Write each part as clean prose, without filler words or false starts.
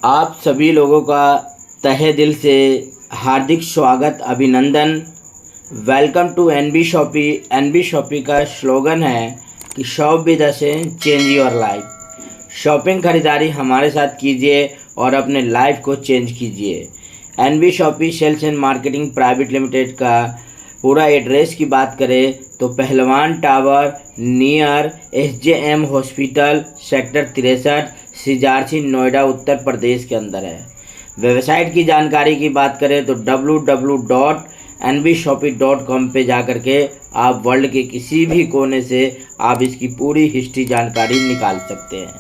आप सभी लोगों का तहे दिल से हार्दिक स्वागत, अभिनंदन। Welcome to NB shoppy. NB shoppy का स्लोगन है कि shop with us change your life. Shopping खरीदारी हमारे साथ कीजिए और अपने लाइफ को चेंज कीजिए। NB shoppy sales and marketing private limited का पूरा एड्रेस की बात करें तो Pahalwan tower near SJM hospital sector 63 सिजारसी नोएडा उत्तर प्रदेश के अंदर है। वेबसाइट की जानकारी की बात करें तो www.nbshopee.com पे जा कर के आप वर्ल्ड के किसी भी कोने से आप इसकी पूरी हिस्ट्री जानकारी निकाल सकते हैं।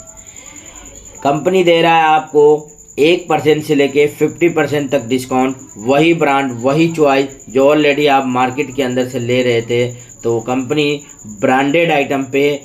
कंपनी दे रहा है आपको 1% से लेके 50% तक डिस्काउंट। वही ब्रांड वही चॉइस जो ऑलरेडी आप मार्केट के अंदर से ले रहे थे, तो कंपनी ब्रांडेड आइटम पे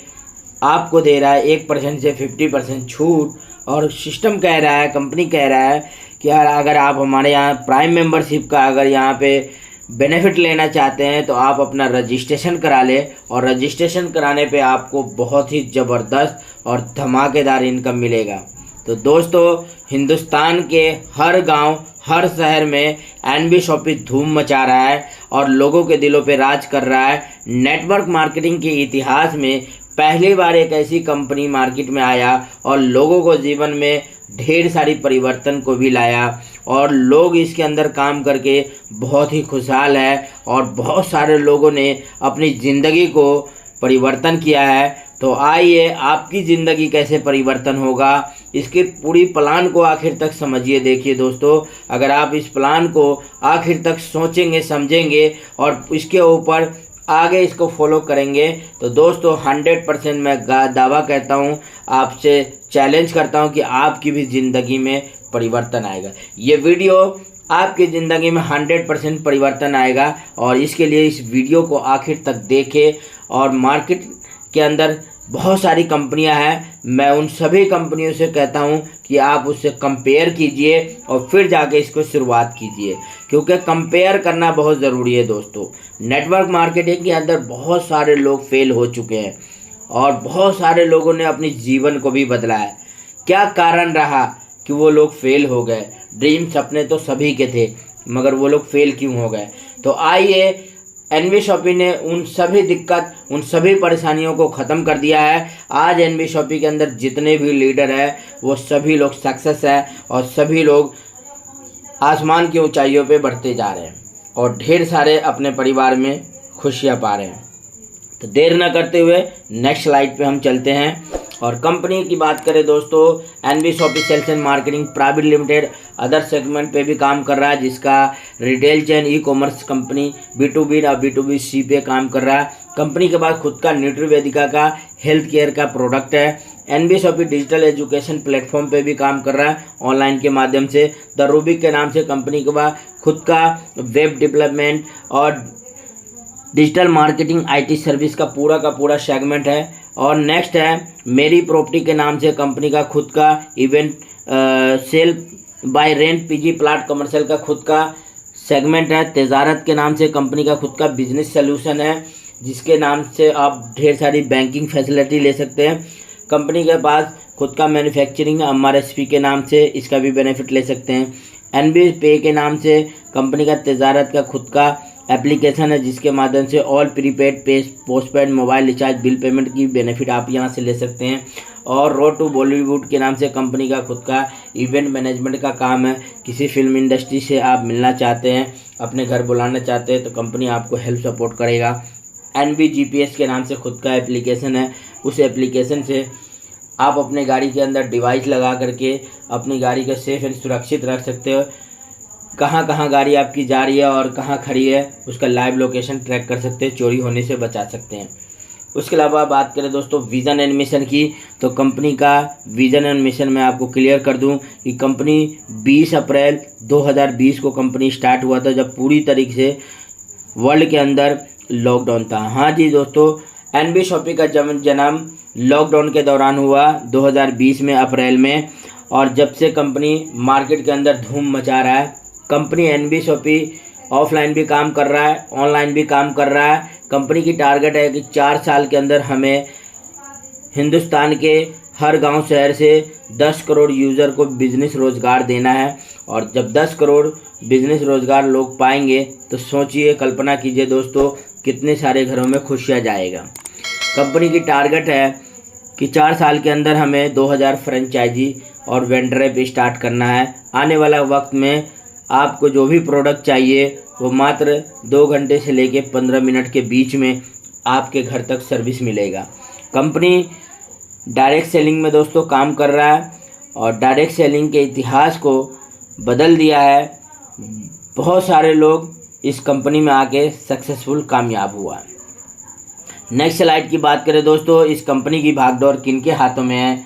आपको दे रहा है 1% से 50% छूट। और सिस्टम कह रहा है, कंपनी कह रहा है कि यार अगर आप हमारे यहाँ प्राइम मेंबरशिप का अगर यहाँ पे बेनिफिट लेना चाहते हैं तो आप अपना रजिस्ट्रेशन करा लें, और रजिस्ट्रेशन कराने पे आपको बहुत ही ज़बरदस्त और धमाकेदार इनकम मिलेगा। तो दोस्तों, हिंदुस्तान के हर गांव हर शहर में एनबी शॉपी धूम मचा रहा है और लोगों के दिलों पे राज कर रहा है। नेटवर्क मार्केटिंग के इतिहास में पहली बार एक ऐसी कंपनी मार्केट में आया और लोगों को जीवन में ढेर सारी परिवर्तन को भी लाया, और लोग इसके अंदर काम करके बहुत ही खुशहाल है और बहुत सारे लोगों ने अपनी ज़िंदगी को परिवर्तन किया है। तो आइए, आपकी ज़िंदगी कैसे परिवर्तन होगा, इसके पूरी प्लान को आखिर तक समझिए। देखिए दोस्तों, अगर आप इस प्लान को आखिर तक सोचेंगे, समझेंगे और इसके ऊपर आगे इसको फॉलो करेंगे तो दोस्तों 100% मैं दावा कहता हूँ, आपसे चैलेंज करता हूँ कि आपकी भी ज़िंदगी में परिवर्तन आएगा। ये वीडियो आपकी ज़िंदगी में 100% परिवर्तन आएगा, और इसके लिए इस वीडियो को आखिर तक देखें। और मार्केट के अंदर बहुत सारी कंपनियां हैं, मैं उन सभी कंपनियों से कहता हूं कि आप उससे कंपेयर कीजिए और फिर जाके इसको शुरुआत कीजिए, क्योंकि कंपेयर करना बहुत ज़रूरी है। दोस्तों, नेटवर्क मार्केटिंग के अंदर बहुत सारे लोग फेल हो चुके हैं और बहुत सारे लोगों ने अपनी जीवन को भी बदला है। क्या कारण रहा कि वो लोग फेल हो गए? ड्रीम सपने तो सभी के थे, मगर वो लोग फेल क्यों हो गए? तो आइए, एनबी शॉपी ने उन सभी दिक्कत, उन सभी परेशानियों को ख़त्म कर दिया है। आज एनबी शॉपी के अंदर जितने भी लीडर हैं वो सभी लोग सक्सेस है और सभी लोग आसमान की ऊंचाइयों पे बढ़ते जा रहे हैं और ढेर सारे अपने परिवार में खुशियां पा रहे हैं। तो देर न करते हुए नेक्स्ट स्लाइड पे हम चलते हैं। और कंपनी की बात करें दोस्तों, NB shoppy sales and marketing private limited other segment पे भी काम कर रहा है, जिसका retail chain e commerce company B2B और B2B पे काम कर रहा है। कंपनी के पास खुद का न्यूट्रीवेदिका का हेल्थ केयर का प्रोडक्ट है। NB shoppy digital education platform पे भी काम कर रहा है ऑनलाइन के माध्यम से। द रूबिक के नाम से कंपनी के पास खुद का वेब डेवलपमेंट और डिजिटल मार्केटिंग IT सर्विस का पूरा सेगमेंट है। और नेक्स्ट है मेरी प्रॉपर्टी के नाम से कंपनी का खुद का event sale buy rent PG plot commercial का खुद का सेगमेंट है। तेजारत के नाम से कंपनी का खुद का बिजनेस सॉल्यूशन है, जिसके नाम से आप ढेर सारी बैंकिंग फैसिलिटी ले सकते हैं। कंपनी के पास खुद का मैन्युफैक्चरिंग MRSP के नाम से इसका भी बेनिफिट ले सकते हैं। NB पे के नाम से कंपनी का तेजारत का खुद का एप्लीकेशन है, जिसके माध्यम से all prepaid postpaid mobile recharge bill payment की बेनिफिट आप यहां से ले सकते हैं। और रोड टू बॉलीवुड के नाम से कंपनी का खुद का इवेंट मैनेजमेंट का काम है। किसी फिल्म इंडस्ट्री से आप मिलना चाहते हैं, अपने घर बुलाना चाहते हैं, तो कंपनी आपको हेल्प सपोर्ट करेगा। NB GPS के नाम से खुद का एप्लीकेशन है। उस एप्लीकेशन से आप अपने गाड़ी के अंदर डिवाइस लगा करके अपनी गाड़ी को सेफ एंड सुरक्षित रख सकते हो। कहाँ कहाँ गाड़ी आपकी जा रही है और कहाँ खड़ी है उसका लाइव लोकेशन ट्रैक कर सकते हैं, चोरी होने से बचा सकते हैं। उसके अलावा बात करें दोस्तों विज़न एंड मिशन की, तो कंपनी का विज़न एंड मिशन मैं आपको क्लियर कर दूं कि कंपनी 20 अप्रैल 2020 को कंपनी स्टार्ट हुआ था, जब पूरी तरीके से वर्ल्ड के अंदर लॉकडाउन था। हाँ जी दोस्तों, एनबी शॉपी का जन्म लॉकडाउन के दौरान हुआ 2020 में अप्रैल में, और जब से कंपनी मार्केट के अंदर धूम मचा रहा है। कंपनी एनबी शॉपी ऑफलाइन भी काम कर रहा है, ऑनलाइन भी काम कर रहा है। कंपनी की टारगेट है कि 4 साल के अंदर हमें हिंदुस्तान के हर गांव शहर से 10 करोड़ यूज़र को बिजनेस रोज़गार देना है। और जब 10 करोड़ बिजनेस रोज़गार लोग पाएंगे तो सोचिए, कल्पना कीजिए दोस्तों, कितने सारे घरों में खुशियाँ जाएगा। कंपनी की टारगेट है कि 4 साल के अंदर हमें 2000 फ्रेंचाइजी और वेंडर ऐप स्टार्ट करना है। आने वाला वक्त में आपको जो भी प्रोडक्ट चाहिए वो मात्र 2 घंटे से लेके 15 मिनट के बीच में आपके घर तक सर्विस मिलेगा। कंपनी डायरेक्ट सेलिंग में दोस्तों काम कर रहा है और डायरेक्ट सेलिंग के इतिहास को बदल दिया है। बहुत सारे लोग इस कंपनी में आके सक्सेसफुल कामयाब हुआ। नेक्स्ट स्लाइड की बात करें दोस्तों, इस कंपनी की भागदौड़ किनके हाथों में है,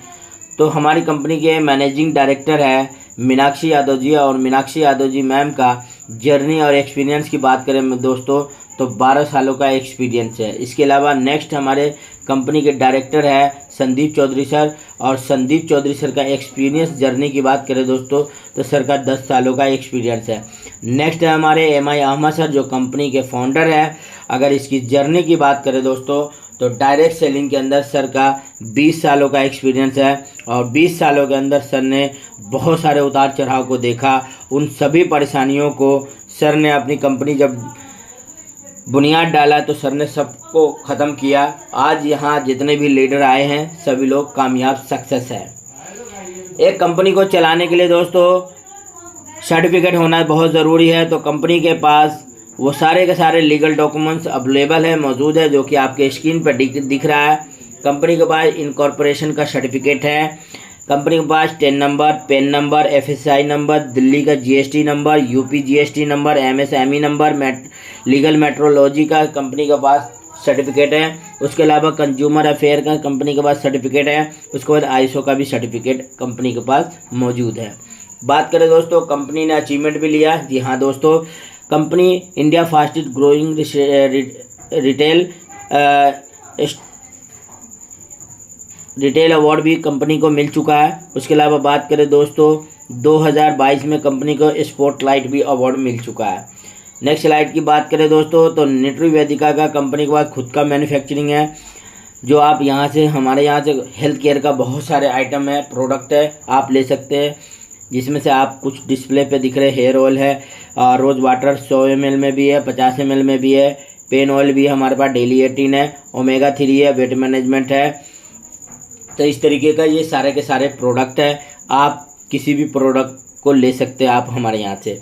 तो हमारी कंपनी के मैनेजिंग डायरेक्टर है मीनाक्षी यादव जी। और मीनाक्षी यादव जी मैम का जर्नी और एक्सपीरियंस की बात करें दोस्तों तो 12 सालों का एक्सपीरियंस है। इसके अलावा नेक्स्ट हमारे कंपनी के डायरेक्टर है संदीप चौधरी सर। और संदीप चौधरी सर का एक्सपीरियंस जर्नी की बात करें दोस्तों तो सर का 10 सालों का एक्सपीरियंस है। नेक्स्ट है हमारे MI अहमद सर जो कंपनी के फाउंडर है। अगर इसकी जर्नी की बात करें दोस्तों तो डायरेक्ट सेलिंग के अंदर सर का 20 सालों का एक्सपीरियंस है। और 20 सालों के अंदर सर ने बहुत सारे उतार चढ़ाव को देखा। उन सभी परेशानियों को सर ने अपनी कंपनी जब बुनियाद डाला तो सर ने सबको ख़त्म किया। आज यहाँ जितने भी लीडर आए हैं सभी लोग कामयाब सक्सेस है। एक कंपनी को चलाने के लिए दोस्तों सर्टिफिकेट होना बहुत ज़रूरी है। तो कंपनी के पास वो सारे के सारे लीगल डॉक्यूमेंट्स अवेलेबल है, मौजूद है, जो कि आपके स्क्रीन पर दिख रहा है। कंपनी के पास इनकॉर्पोरेशन का सर्टिफिकेट है। कंपनी के पास TAN number, PAN number, FSI number, Delhi का GST number, UP GST number, MSME number, legal metrology का कंपनी के पास सर्टिफिकेट है। उसके अलावा कंज्यूमर अफेयर का कंपनी के पास सर्टिफिकेट है। उसके बाद ISO का भी सर्टिफिकेट कंपनी के पास मौजूद है। बात करें दोस्तों कंपनी ने अचीवमेंट भी लिया। जी हाँ दोस्तों, company India fastest growing retail award भी कंपनी को मिल चुका है। उसके अलावा बात करें दोस्तों 2022 में कंपनी को स्पॉटलाइट भी अवार्ड मिल चुका है। नेक्स्ट स्लाइड की बात करें दोस्तों तो न्यूट्री वेदिका का कंपनी के पास खुद का मैन्युफैक्चरिंग है। जो आप यहाँ से हमारे यहाँ से हेल्थ केयर का बहुत सारे आइटम है, प्रोडक्ट है, आप ले सकते हैं। जिसमें से आप कुछ डिस्प्ले पे दिख रहे हेयर ऑयल है, रोज़ वाटर 100 ml में भी है, 50 ml में भी है, पेन ऑयल भी है हमारे पास, डेली 18 है, ओमेगा 3 है, वेट मैनेजमेंट है। तो इस तरीके का ये सारे के सारे प्रोडक्ट है। आप किसी भी प्रोडक्ट को ले सकते हैं आप हमारे यहाँ से।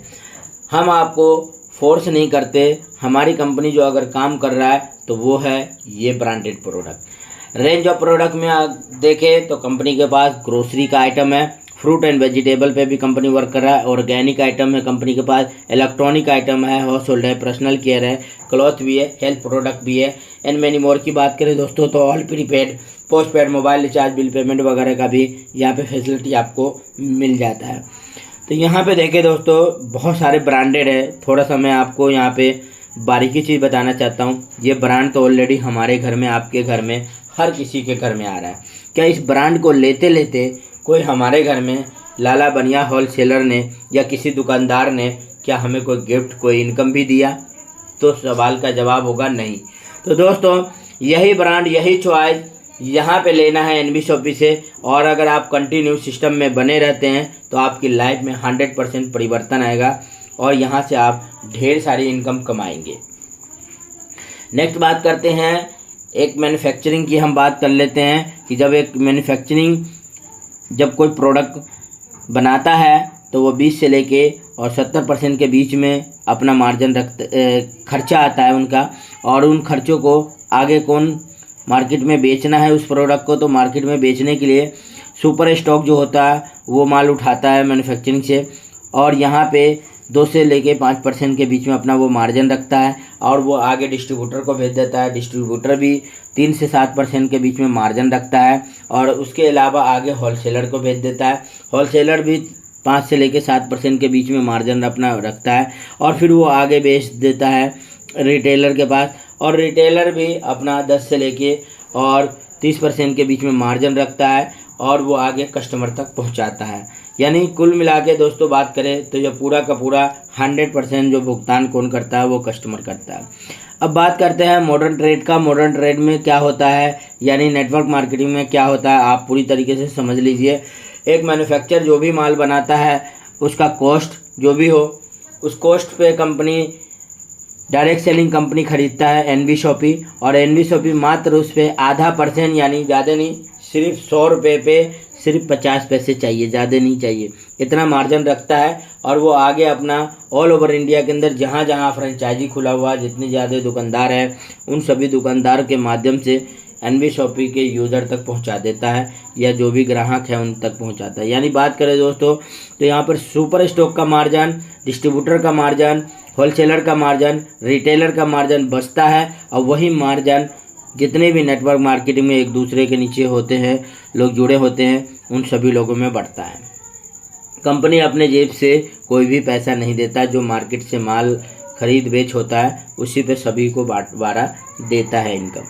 हम आपको फोर्स नहीं करते। हमारी कंपनी जो अगर काम कर रहा है तो वो है ये branded product. Range of product में आप देखें तो कंपनी के पास ग्रोसरी का आइटम है, फ्रूट एंड वेजिटेबल पे भी कंपनी वर्क कर रहा है, ऑर्गेनिक आइटम है कंपनी के पास, इलेक्ट्रॉनिक आइटम है, हाउस होल्ड है, पर्सनल केयर है, क्लॉथ भी है, हेल्थ प्रोडक्ट भी है, एंड मैनी मोर की बात करें दोस्तों तो all prepaid, postpaid, mobile recharge, bill payment वगैरह का भी यहाँ पे फैसिलिटी आपको मिल जाता है। तो यहाँ पे देखें दोस्तों बहुत सारे ब्रांडेड है। थोड़ा सा मैं आपको यहाँ पे बारीकी चीज़ बताना चाहता हूँ। ये ब्रांड तो ऑलरेडी हमारे घर में, आपके घर में, हर किसी के घर में आ रहा है। क्या इस ब्रांड को लेते लेते कोई हमारे घर में लाला बनिया होलसेलर ने या किसी दुकानदार ने क्या हमें कोई गिफ्ट, कोई इनकम भी दिया? तो सवाल का जवाब होगा नहीं। तो दोस्तों यही ब्रांड, यही चॉइस यहाँ पे लेना है NB शॉपी से। और अगर आप कंटिन्यू सिस्टम में बने रहते हैं तो आपकी लाइफ में 100% परिवर्तन आएगा और यहाँ से आप ढेर सारी इनकम कमाएंगे। नेक्स्ट बात करते हैं एक मैन्युफैक्चरिंग की। हम बात कर लेते हैं कि जब एक मैन्युफैक्चरिंग जब कोई प्रोडक्ट बनाता है तो वो 20 से लेके और 70% के बीच में अपना मार्जिन खर्चा आता है उनका। और उन खर्चों को आगे कौन मार्केट में बेचना है उस प्रोडक्ट को, तो मार्केट में बेचने के लिए सुपर स्टॉक जो होता है वो माल उठाता है मैन्युफैक्चरिंग से। और यहाँ पे 2 से लेके 5% के बीच में अपना वो मार्जिन रखता है और वो आगे डिस्ट्रीब्यूटर को भेज देता है। डिस्ट्रीब्यूटर भी 3 से 7% के बीच में मार्जिन रखता है और उसके अलावा आगे होलसेलर को भेज देता है। होलसेलर भी 5 से लेके 7% के बीच में मार्जिन अपना रखता है और फिर वो आगे बेच देता है रिटेलर के पास। और रिटेलर भी अपना 10 से लेके और 30% के बीच में मार्जिन रखता है और वो आगे कस्टमर तक पहुंचाता है। यानी कुल मिला के दोस्तों बात करें तो ये पूरा का पूरा 100% जो भुगतान कौन करता है वो कस्टमर करता है। अब बात करते हैं मॉडर्न ट्रेड का। मॉडर्न ट्रेड में क्या होता है, यानी नेटवर्क मार्केटिंग में क्या होता है, आप पूरी तरीके से समझ लीजिए। एक मैन्युफैक्चर जो भी माल बनाता है उसका कॉस्ट जो भी हो, उस कॉस्ट पे कंपनी, डायरेक्ट सेलिंग कंपनी खरीदता है एनवी शॉपी, और एनवी शॉपी मात्र उस पर आधा % यानी ज़्यादा नहीं, सिर्फ 100 रुपये पे सिर्फ 50 पैसे चाहिए, ज़्यादा नहीं चाहिए, इतना मार्जिन रखता है। और वो आगे अपना ऑल ओवर इंडिया के अंदर जहाँ जहाँ फ्रेंचाइजी खुला हुआ, जितने ज़्यादा दुकानदार हैं, उन सभी दुकानदार के माध्यम से एनवी शॉपी के यूज़र तक पहुंचा देता है, या जो भी ग्राहक है उन तक पहुंचाता है। यानी बात करें दोस्तों तो यहाँ पर सुपर स्टॉक का मार्जिन, डिस्ट्रीब्यूटर का मार्जिन, होलसेलर का मार्जिन, रिटेलर का मार्जिन बचता है, और वही मार्जिन जितने भी नेटवर्क मार्केटिंग में एक दूसरे के नीचे होते हैं, लोग जुड़े होते हैं, उन सभी लोगों में बढ़ता है। कंपनी अपने जेब से कोई भी पैसा नहीं देता, जो मार्केट से माल खरीद बेच होता है उसी पे सभी को बांटा देता है इनकम।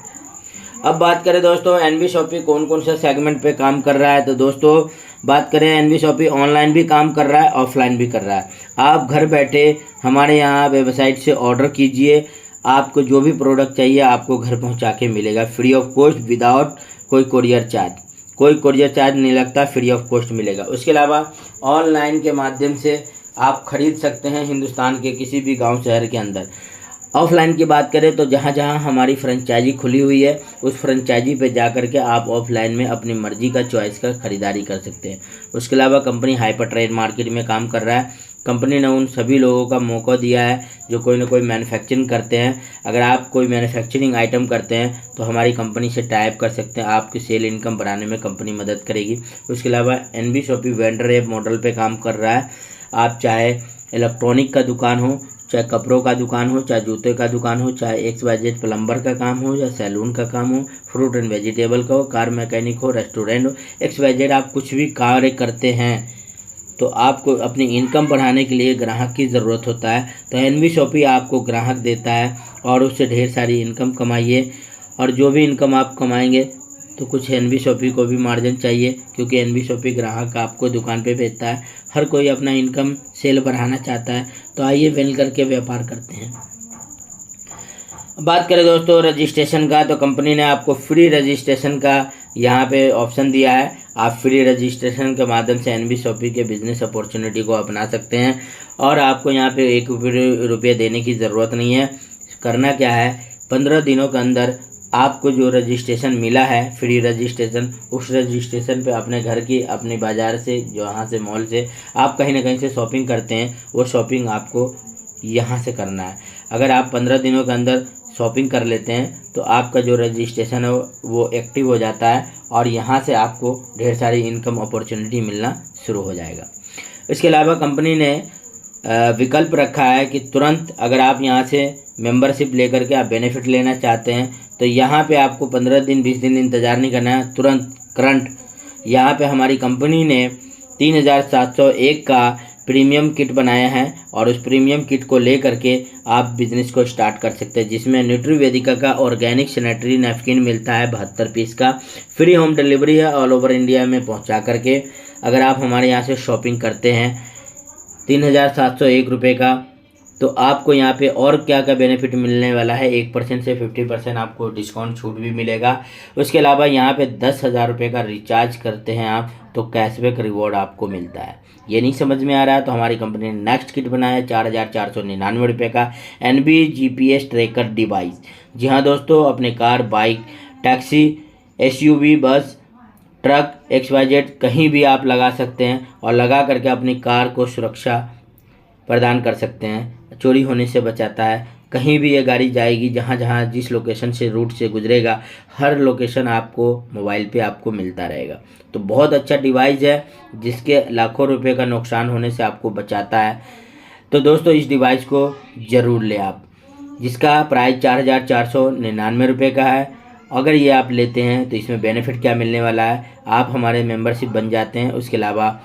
अब बात करें दोस्तों एनवी शॉपी कौन कौन से सेगमेंट पे काम कर रहा है, तो दोस्तों बात करें एनवी शॉपी ऑनलाइन भी काम कर रहा है, ऑफलाइन भी कर रहा है। आप घर बैठे हमारे यहाँ वेबसाइट से ऑर्डर कीजिए, आपको जो भी प्रोडक्ट चाहिए आपको घर पहुँचा के मिलेगा, फ्री ऑफ कॉस्ट, विदाउट कोई कोरियर चार्ज। कोई कोरियर चार्ज नहीं लगता, फ्री ऑफ कॉस्ट मिलेगा। उसके अलावा ऑनलाइन के माध्यम से आप खरीद सकते हैं हिंदुस्तान के किसी भी गांव शहर के अंदर। ऑफलाइन की बात करें तो जहां जहां हमारी फ्रेंचाइजी खुली हुई है उस फ्रेंचाइजी पे जा कर के आप ऑफलाइन में अपनी मर्जी का चॉइस का खरीदारी कर सकते हैं। उसके अलावा कंपनी हाइपर ट्रेड मार्केट में काम कर रहा है। कंपनी ने उन सभी लोगों का मौका दिया है जो कोई ना कोई मैन्युफैक्चरिंग करते हैं। अगर आप कोई मैन्युफैक्चरिंग आइटम करते हैं तो हमारी कंपनी से टाइप कर सकते हैं, आपकी सेल इनकम बढ़ाने में कंपनी मदद करेगी। उसके अलावा NV shoppy vendor app model पे काम कर रहा है। आप चाहे इलेक्ट्रॉनिक का दुकान हो, चाहे कपड़ों का दुकान हो, चाहे जूते का दुकान हो, चाहे XYZ प्लम्बर का काम हो या सैलून का काम हो, फ्रूट एंड वेजिटेबल का हो, कार मैकेनिक हो, रेस्टोरेंट हो, XYZ आप कुछ भी कार्य करते हैं तो आपको अपनी इनकम बढ़ाने के लिए ग्राहक की ज़रूरत होता है। तो एनवी शॉपी आपको ग्राहक देता है और उससे ढेर सारी इनकम कमाइए। और जो भी इनकम आप कमाएंगे तो कुछ एनवी शॉपी को भी मार्जिन चाहिए, क्योंकि एनवी शॉपी ग्राहक आपको दुकान पे भेजता है। हर कोई अपना इनकम सेल बढ़ाना चाहता है, तो आइए मिल करके व्यापार करते हैं। बात करें दोस्तों रजिस्ट्रेशन का, तो कंपनी ने आपको फ्री रजिस्ट्रेशन का यहाँ पे ऑप्शन दिया है। आप फ्री रजिस्ट्रेशन के माध्यम से एनवी शॉपी के बिजनेस अपॉर्चुनिटी को अपना सकते हैं और आपको यहाँ पे 1 रुपये देने की ज़रूरत नहीं है। करना क्या है, 15 दिनों के अंदर आपको जो रजिस्ट्रेशन मिला है फ्री रजिस्ट्रेशन, उस रजिस्ट्रेशन पे अपने घर की, अपने बाज़ार से, जहाँ से मॉल से आप कहीं ना कहीं से शॉपिंग करते हैं, वो शॉपिंग आपको यहाँ से करना है। अगर आप 15 दिनों के अंदर शॉपिंग कर लेते हैं तो आपका जो रजिस्ट्रेशन है वो एक्टिव हो जाता है और यहाँ से आपको ढेर सारी इनकम अपॉर्चुनिटी मिलना शुरू हो जाएगा। इसके अलावा कंपनी ने विकल्प रखा है कि तुरंत अगर आप यहाँ से मेंबरशिप लेकर के आप बेनिफिट लेना चाहते हैं तो यहाँ पे आपको 15 दिन 20 दिन इंतज़ार नहीं करना है, तुरंत करंट यहाँ पे हमारी कंपनी ने 3701 का प्रीमियम किट बनाया है और उस प्रीमियम किट को ले करके आप बिज़नेस को स्टार्ट कर सकते हैं, जिसमें न्यूट्रीवेदिका का ऑर्गेनिक सैनिटरी नैपकिन मिलता है 72 पीस का। फ्री होम डिलीवरी है ऑल ओवर इंडिया में पहुंचा करके। अगर आप हमारे यहाँ से शॉपिंग करते हैं 3701 रुपये का, तो आपको यहाँ पे और क्या क्या बेनिफिट मिलने वाला है, 1% से 50% आपको डिस्काउंट छूट भी मिलेगा। उसके अलावा यहाँ पे 10,000 रुपये का रिचार्ज करते हैं आप तो कैशबैक रिवॉर्ड आपको मिलता है। ये नहीं समझ में आ रहा है तो हमारी कंपनी ने नेक्स्ट किट बनाया है 4,499 रुपये का NB GPS ट्रैकर डिवाइस। जी हाँ दोस्तों, अपने कार, बाइक, टैक्सी, SUV, बस, ट्रक, XYZ कहीं भी आप लगा सकते हैं और लगा करके अपनी कार को सुरक्षा प्रदान कर सकते हैं, चोरी होने से बचाता है। कहीं भी ये गाड़ी जाएगी, जहाँ जहाँ जिस लोकेशन से रूट से गुजरेगा, हर लोकेशन आपको मोबाइल पे आपको मिलता रहेगा। तो बहुत अच्छा डिवाइस है जिसके लाखों रुपए का नुकसान होने से आपको बचाता है। तो दोस्तों इस डिवाइस को ज़रूर लें आप, जिसका प्राइस 4,499 रुपये का है। अगर ये आप लेते हैं तो इसमें बेनिफिट क्या मिलने वाला है, आप हमारे मेंबरशिप बन जाते हैं। उसके अलावा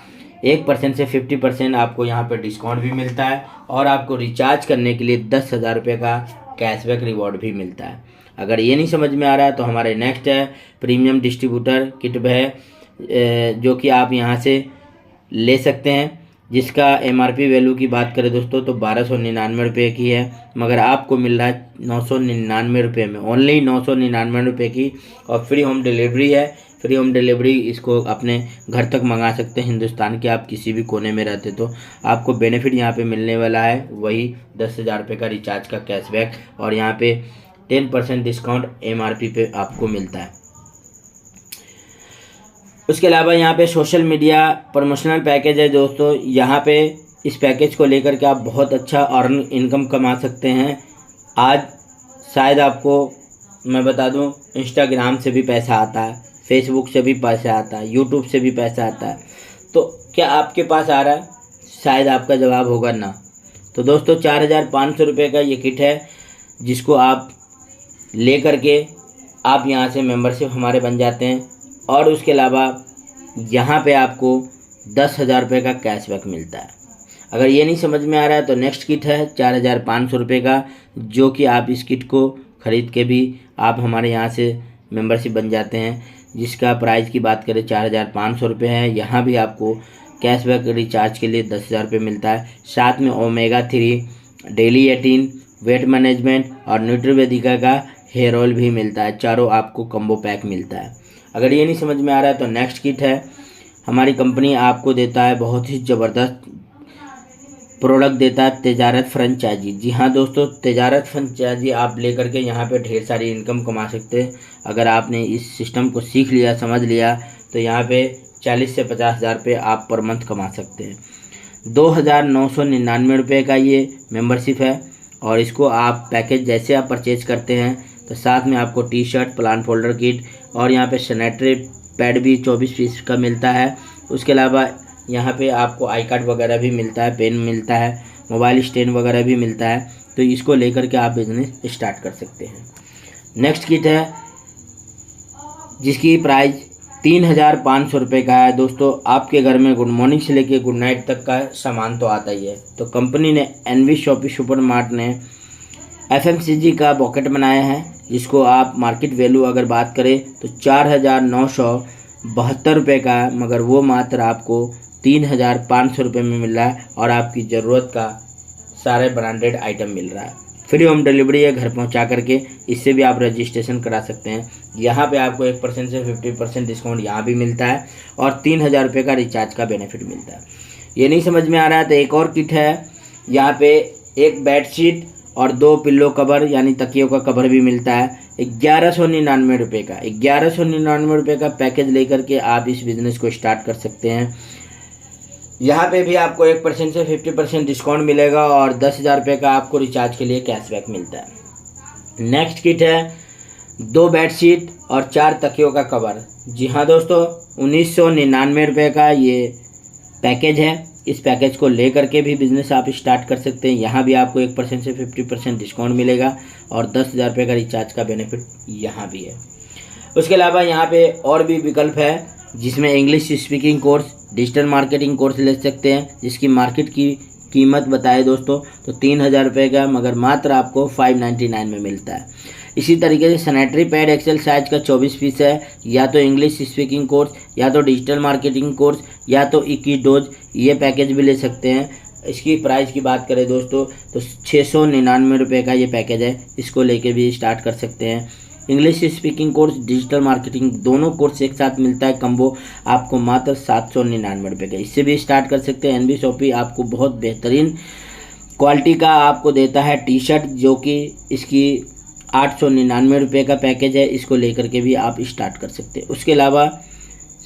1% से 50% आपको यहाँ पे डिस्काउंट भी मिलता है और आपको रिचार्ज करने के लिए 10,000 रुपये का कैशबैक रिवॉर्ड भी मिलता है। अगर ये नहीं समझ में आ रहा है तो हमारे नेक्स्ट है प्रीमियम डिस्ट्रीब्यूटर किट है, जो कि आप यहाँ से ले सकते हैं। जिसका MRP वैल्यू की बात करें दोस्तों तो 1299 रुपये की है, मगर आपको मिल रहा है 999 रुपये में, ओनली 999 रुपये की। और फ्री होम डिलीवरी है। फ्री होम डिलीवरी इसको अपने घर तक मंगा सकते हैं, हिंदुस्तान के आप किसी भी कोने में रहते तो आपको बेनिफिट यहाँ पे मिलने वाला है वही 10,000 रुपये का रिचार्ज का कैशबैक, और यहाँ पे 10% डिस्काउंट MRP पे आपको मिलता है। उसके अलावा यहाँ पे सोशल मीडिया प्रमोशनल पैकेज है दोस्तों। यहाँ पे इस पैकेज को लेकर के आप बहुत अच्छा अर्न इनकम कमा सकते हैं। आज शायद आपको मैं बता दूं, इंस्टाग्राम से भी पैसा आता है, फेसबुक से भी पैसा आता है, यूट्यूब से भी पैसा आता है। तो क्या आपके पास आ रहा है? शायद आपका जवाब होगा ना। तो दोस्तों 4,500 रुपये का ये किट है, जिसको आप ले करके आप यहाँ से मेंबरशिप हमारे बन जाते हैं। और उसके अलावा यहाँ पे आपको 10,000 रुपये का कैशबैक मिलता है। अगर ये नहीं समझ में आ रहा है तो नेक्स्ट किट है 4,500 रुपये का, जो कि आप इस किट को ख़रीद के भी आप हमारे यहाँ से मेंबरशिप बन जाते हैं, जिसका प्राइस की बात करें 4,500 रुपये है। यहाँ भी आपको कैशबैक रिचार्ज के लिए 10,000 रुपये मिलता है। साथ में ओमेगा 3, डेली 18, वेट मैनेजमेंट और न्यूट्रीवेदिका का हेयर ऑयल भी मिलता है। चारों आपको कम्बो पैक मिलता है। अगर ये नहीं समझ में आ रहा है तो नेक्स्ट किट है, हमारी कंपनी आपको देता है बहुत ही ज़बरदस्त प्रोडक्ट देता है, तिजारत फ्रेंचाइजी। जी हाँ दोस्तों, तिजारत फ्रेंचाइजी आप लेकर के यहाँ पे ढेर सारी इनकम कमा सकते हैं। अगर आपने इस सिस्टम को सीख लिया, समझ लिया, तो यहाँ पे 40 से 50,000 रुपये आप पर मंथ कमा सकते हैं। 2,999 रुपये का ये मेंबरशिप है, और इसको आप पैकेज जैसे आप परचेज करते हैं तो साथ में आपको टी-शर्ट, प्लान फोल्डर किट और यहाँ पे सैनिटरी पैड भी 24 पीस का मिलता है। उसके अलावा यहाँ पे आपको आई कार्ड वगैरह भी मिलता है, पेन मिलता है, मोबाइल स्टैंड वगैरह भी मिलता है। तो इसको लेकर के आप बिजनेस स्टार्ट कर सकते हैं। नेक्स्ट किट है जिसकी प्राइस 3,500 रुपये का है। दोस्तों आपके घर में गुड मॉर्निंग से लेके गुड नाइट तक का सामान तो आता ही है, तो कंपनी ने NV शॉपी सुपर मार्ट ने FMCG का बॉकेट बनाया है, जिसको आप मार्केट वैल्यू अगर बात करें तो 4,972 रुपये का है, मगर वो मात्र आपको 3,500 रुपये में मिल रहा है, और आपकी ज़रूरत का सारे ब्रांडेड आइटम मिल रहा है। फ्री होम डिलीवरी है घर पहुंचा करके, इससे भी आप रजिस्ट्रेशन करा सकते हैं। यहाँ पे आपको 1% से 50% डिस्काउंट यहाँ भी मिलता है, और 3,000 रुपये का रिचार्ज का बेनिफिट मिलता है। ये नहीं समझ में आ रहा है तो एक और किट है, यहाँ पे एक बेडशीट और 2 पिल्लो कवर यानी तकियों का कवर भी मिलता है। 1,199 रुपये का 1,199 रुपये का पैकेज लेकर के आप इस बिज़नेस को स्टार्ट कर सकते हैं। यहाँ पे भी आपको 1% से 50% डिस्काउंट मिलेगा, और 10,000 रुपये का आपको रिचार्ज के लिए कैशबैक मिलता है। नेक्स्ट किट है 2 बेडशीट और 4 तकियों का कवर। जी हाँ दोस्तों, 1,999 रुपये का ये पैकेज है। इस पैकेज को लेकर के भी बिज़नेस आप स्टार्ट कर सकते हैं। यहाँ भी आपको 1% से 50% डिस्काउंट मिलेगा, और 10,000 रुपये का रिचार्ज का बेनिफिट यहाँ भी है। उसके अलावा यहाँ पे और भी विकल्प है, जिसमें English speaking course, digital marketing course ले सकते हैं, जिसकी मार्केट की कीमत बताए दोस्तों तो 3,000 रुपये का, मगर मात्र आपको 599 में मिलता है। इसी तरीके से सैनिटरी पैड एक्सेल साइज का 24 पीस है, या तो इंग्लिश स्पीकिंग कोर्स, या तो डिजिटल मार्केटिंग कोर्स, या तो 21 डोज, ये पैकेज भी ले सकते हैं। इसकी प्राइस की बात करें दोस्तों तो 699 रुपये का ये पैकेज है, इसको लेके भी स्टार्ट कर सकते हैं। English speaking course, digital marketing दोनों कोर्स एक साथ मिलता है कम्बो, आपको मात्र 799 रुपये का, इससे भी स्टार्ट कर सकते हैं। NV शॉपी आपको बहुत बेहतरीन क्वालिटी का आपको देता है टी-शर्ट, जो कि इसकी 899 रुपये का पैकेज है, इसको लेकर के भी आप स्टार्ट कर सकते हैं। उसके अलावा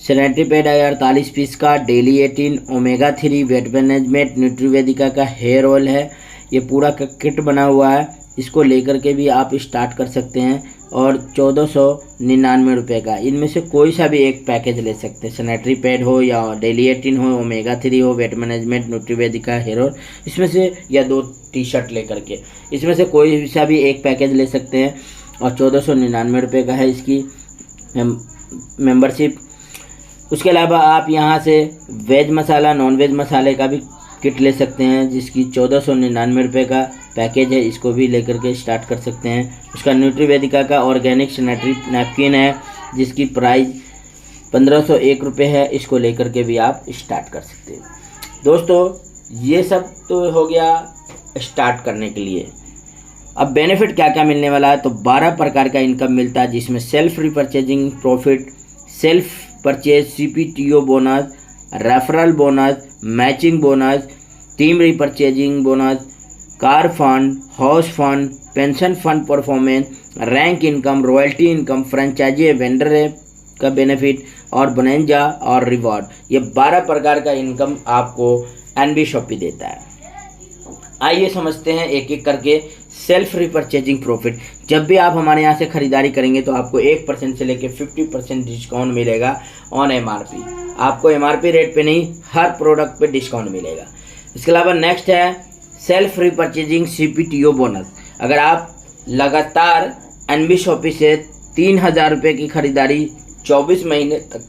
सैनिटरी पैड 48 पीस का, डेली 18, ओमेगा 3, वेट मैनेजमेंट, न्यूट्रीवेदिका का हेयर ऑयल है, ये पूरा का किट बना हुआ है, इसको लेकर के भी आप स्टार्ट कर सकते हैं। और 1,499 रुपये का, इनमें से कोई सा भी एक पैकेज ले सकते हैं, सैनिटरी पैड हो या डेली 18 हो, ओमेगा 3 हो, वेट मैनेजमेंट, न्यूट्रीवेदिका हेयर ऑयल, इसमें से या 2 टी-शर्ट लेकर के, इसमें से कोई सा भी एक पैकेज ले सकते हैं। और 1,499 रुपये का है इसकी मेंबरशिप। उसके अलावा आप यहाँ से वेज मसाला, नॉन वेज मसाले का भी किट ले सकते हैं, जिसकी 1,499 रुपये का पैकेज है, इसको भी लेकर के स्टार्ट कर सकते हैं। उसका न्यूट्रीवेदिका का ऑर्गेनिक सैनिटरी नैपकिन है, जिसकी प्राइस 1,501 रुपये है, इसको लेकर के भी आप स्टार्ट कर सकते हैं। दोस्तों ये सब तो हो गया स्टार्ट करने के लिए। अब बेनिफिट क्या क्या मिलने वाला है, तो 12 प्रकार का इनकम मिलता है, जिसमें self repurchasing profit, self purchase CPTO bonus, referral bonus, matching bonus, team repurchasing bonus, car fund, house fund, pension fund performance, rank income, royalty income, franchisee vendor का बेनिफिट और बोनेंजा और रिवॉर्ड। ये 12 प्रकार का income आपको NB shoppe देता है। आइए समझते हैं एक एक करके। सेल्फ रिपर्चेजिंग प्रॉफिट, जब भी आप हमारे यहाँ से खरीदारी करेंगे तो आपको 1% से लेकर 50% डिस्काउंट मिलेगा ऑन MRP। आपको MRP रेट पे नहीं, हर प्रोडक्ट पे डिस्काउंट मिलेगा। इसके अलावा नेक्स्ट है सेल्फ रिपर्चेजिंग CPTO बोनस। अगर आप लगातार NB शॉपी से 3000 रुपये की खरीदारी 24 महीने तक